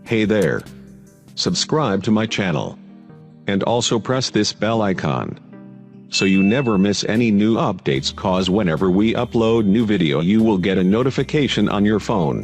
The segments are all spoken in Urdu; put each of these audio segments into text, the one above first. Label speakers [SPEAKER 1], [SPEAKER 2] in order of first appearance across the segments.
[SPEAKER 1] Hey there. Subscribe to my channel. And also press this bell icon, so you never miss any new updates, cause whenever we upload new video you will get a notification on your phone.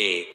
[SPEAKER 2] 1।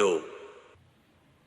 [SPEAKER 2] 2।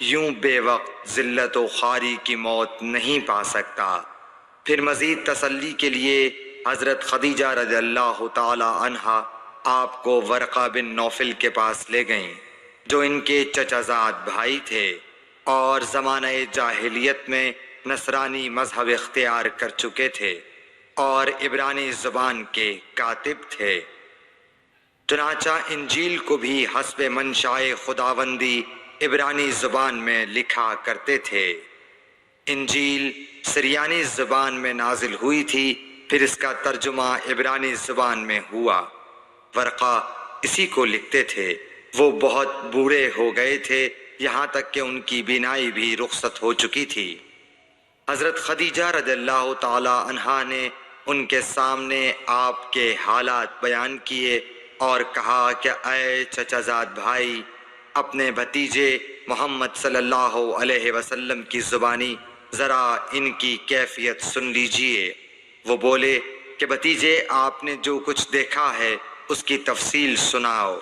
[SPEAKER 2] یوں بے وقت ذلت و خواری کی موت نہیں پا سکتا۔ پھر مزید تسلی کے لیے حضرت خدیجہ رضی اللہ تعالی عنہا آپ کو ورقہ بن نوفل کے پاس لے گئیں، جو ان کے چچا زاد بھائی تھے اور زمانہ جاہلیت میں نصرانی مذہب اختیار کر چکے تھے اور عبرانی زبان کے کاتب تھے۔ چنانچہ انجیل کو بھی حسب منشائے خداوندی عبرانی زبان میں لکھا کرتے تھے۔ انجیل سریانی زبان میں نازل ہوئی تھی، پھر اس کا ترجمہ عبرانی زبان میں ہوا۔ ورقہ اسی کو لکھتے تھے۔ وہ بہت بوڑھے ہو گئے تھے، یہاں تک کہ ان کی بینائی بھی رخصت ہو چکی تھی۔ حضرت خدیجہ رضی اللہ تعالی عنہا نے ان کے سامنے آپ کے حالات بیان کیے اور کہا کہ اے چچا زاد بھائی، اپنے بھتیجے محمد صلی اللہ علیہ وسلم کی زبانی ذرا ان کی کیفیت سن لیجئے۔ وہ بولے کہ بھتیجے، آپ نے جو کچھ دیکھا ہے اس کی تفصیل سناؤ۔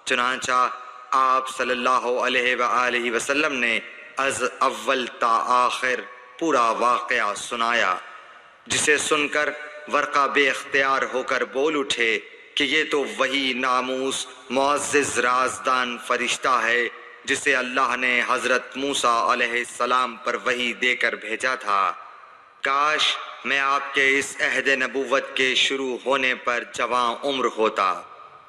[SPEAKER 2] چنانچہ آپ صلی اللہ علیہ وآلہ وسلم نے از اول تا آخر پورا واقعہ سنایا، جسے سن کر ورقہ بے اختیار ہو کر بول اٹھے کہ یہ تو وہی ناموس معزز رازدان فرشتہ ہے جسے اللہ نے حضرت موسیٰ علیہ السلام پر وحی دے کر بھیجا تھا۔ کاش میں آپ کے اس عہد نبوت کے شروع ہونے پر جوان عمر ہوتا،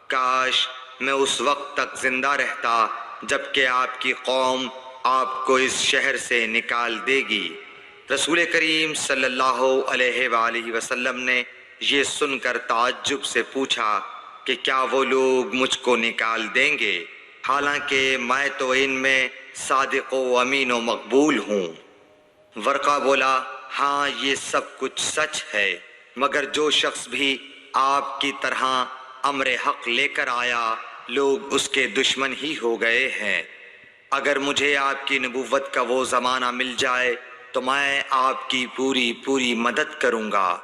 [SPEAKER 2] کاش میں اس وقت تک زندہ رہتا جب کہ آپ کی قوم آپ کو اس شہر سے نکال دے گی۔ رسول کریم صلی اللہ علیہ وآلہ وسلم نے یہ سن کر تعجب سے پوچھا کہ کیا وہ لوگ مجھ کو نکال دیں گے، حالانکہ میں تو ان میں صادق و امین و مقبول ہوں۔ ورقہ بولا، ہاں یہ سب کچھ سچ ہے، مگر جو شخص بھی آپ کی طرح امر حق لے کر آیا لوگ اس کے دشمن ہی ہو گئے ہیں۔ اگر مجھے آپ کی نبوت کا وہ زمانہ مل جائے تو میں آپ کی پوری مدد کروں گا۔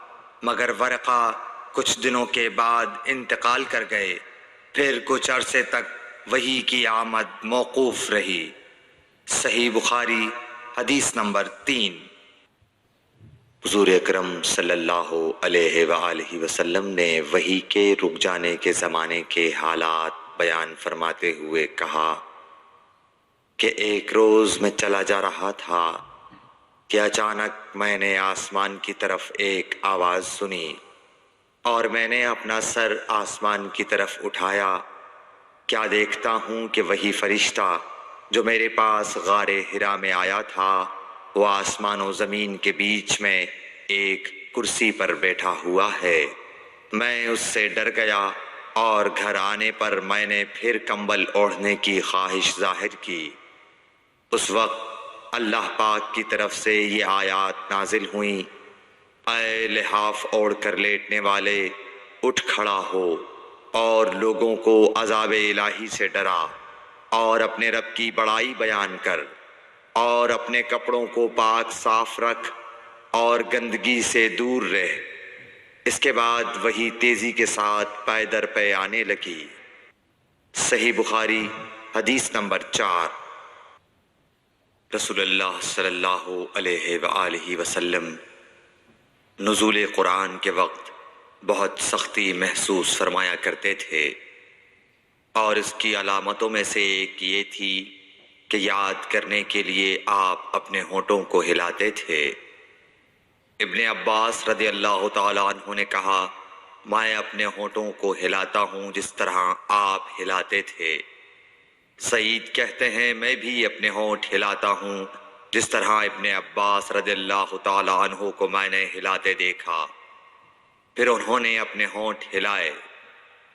[SPEAKER 2] مگر ورقہ کچھ دنوں کے بعد انتقال کر گئے، پھر کچھ عرصے تک وحی کی آمد موقوف رہی۔ صحیح بخاری حدیث نمبر 3۔ حضور اکرم صلی اللہ علیہ وآلہ وسلم نے وحی کے رک جانے کے زمانے کے حالات بیان فرماتے ہوئے کہا کہ ایک روز میں چلا جا رہا تھا کہ اچانک میں نے آسمان کی طرف ایک آواز سنی اور میں نے اپنا سر آسمان کی طرف اٹھایا۔ کیا دیکھتا ہوں کہ وہی فرشتہ جو میرے پاس غار حرا میں آیا تھا وہ آسمان و زمین کے بیچ میں ایک کرسی پر بیٹھا ہوا ہے۔ میں اس سے ڈر گیا اور گھر آنے پر میں نے پھر کمبل اوڑھنے کی خواہش ظاہر کی۔ اس وقت اللہ پاک کی طرف سے یہ آیات نازل ہوئیں، اے لحاف اوڑھ کر لیٹنے والے، اٹھ کھڑا ہو اور لوگوں کو عذاب الہی سے ڈرا اور اپنے رب کی بڑائی بیان کر اور اپنے کپڑوں کو پاک صاف رکھ اور گندگی سے دور رہ۔ اس کے بعد وہی تیزی کے ساتھ پے در پے آنے لگی۔ صحیح بخاری حدیث نمبر 4۔ رسول اللہ صلی اللہ علیہ وآلہ وسلم نزول قرآن کے وقت بہت سختی محسوس فرمایا کرتے تھے، اور اس کی علامتوں میں سے ایک یہ تھی کہ یاد کرنے کے لیے آپ اپنے ہونٹوں کو ہلاتے تھے۔ ابن عباس رضی اللہ تعالیٰ عنہ نے کہا، میں اپنے ہونٹوں کو ہلاتا ہوں جس طرح آپ ہلاتے تھے۔ سعید کہتے ہیں، میں بھی اپنے ہونٹ ہلاتا ہوں جس طرح ابن عباس رضی اللہ تعالیٰ عنہ کو میں نے ہلاتے دیکھا۔ پھر انہوں نے اپنے ہونٹ ہلائے۔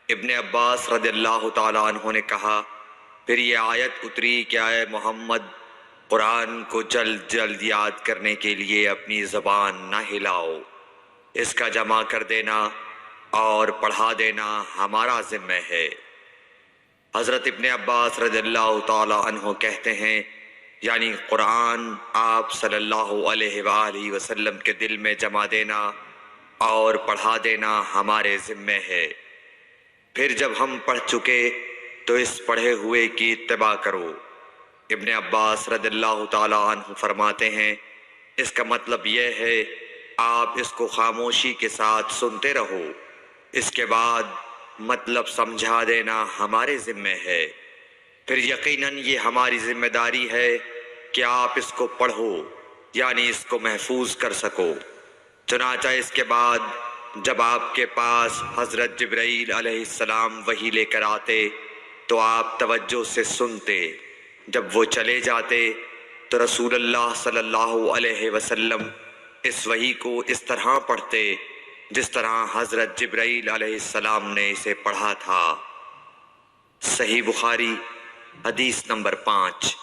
[SPEAKER 2] ابن عباس رضی اللہ تعالیٰ عنہ نے کہا، پھر یہ آیت اتری کہ اے محمد، قرآن کو جلد جلد یاد کرنے کے لیے اپنی زبان نہ ہلاؤ، اس کا جمع کر دینا اور پڑھا دینا ہمارا ذمہ ہے۔ حضرت ابن عباس رضی اللہ تعالیٰ عنہ کہتے ہیں، یعنی قرآن آپ صلی اللہ علیہ وآلہ وسلم کے دل میں جمع دینا اور پڑھا دینا ہمارے ذمہ ہے۔ پھر جب ہم پڑھ چکے تو اس پڑھے ہوئے کی اتباع کرو۔ ابن عباس رضی اللہ تعالیٰ عنہ فرماتے ہیں اس کا مطلب یہ ہے آپ اس کو خاموشی کے ساتھ سنتے رہو، اس کے بعد مطلب سمجھا دینا ہمارے ذمہ ہے، پھر یقیناً یہ ہماری ذمہ داری ہے کہ آپ اس کو پڑھو، یعنی اس کو محفوظ کر سکو۔ چنانچہ اس کے بعد جب آپ کے پاس حضرت جبرائیل علیہ السلام وحی لے کر آتے تو آپ توجہ سے سنتے، جب وہ چلے جاتے تو رسول اللہ صلی اللہ علیہ وسلم اس وحی کو اس طرح پڑھتے جس طرح حضرت جبرائیل علیہ السلام نے اسے پڑھا تھا۔ صحیح بخاری حدیث نمبر 5۔